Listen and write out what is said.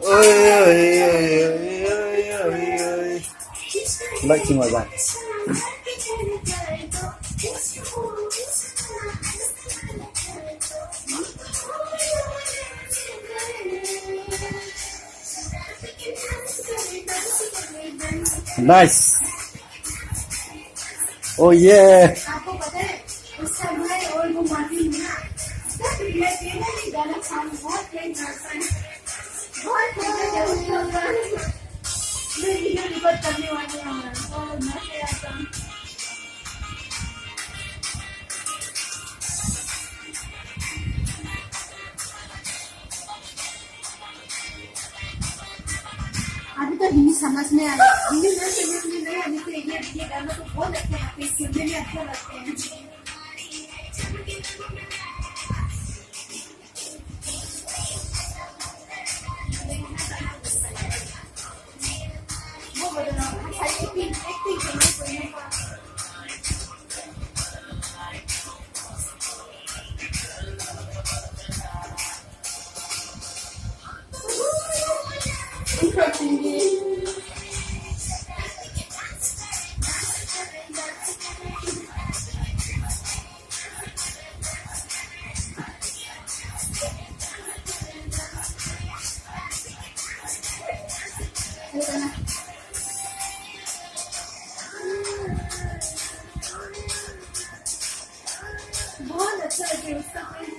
Ôi. Vậy thì ngồi bạn. Nice. Oh yeah. आपको पता है उसका भाई और वो मार्टिन ना ये गाना सॉन्ग बहुत प्लेन करता है बहुत मैं वीडियो रिकॉर्ड करने वाली हूँ और मैं आता हूँ अभी तो हिंदी समझ में आ रहा है हिंदी में समझ में नहीं आने से ये गाना तो बहुत अच्छा लगता है सुनने में अच्छा लगते हैं वो बदलना एक्टिंग करने का बहुत अच्छा है उसका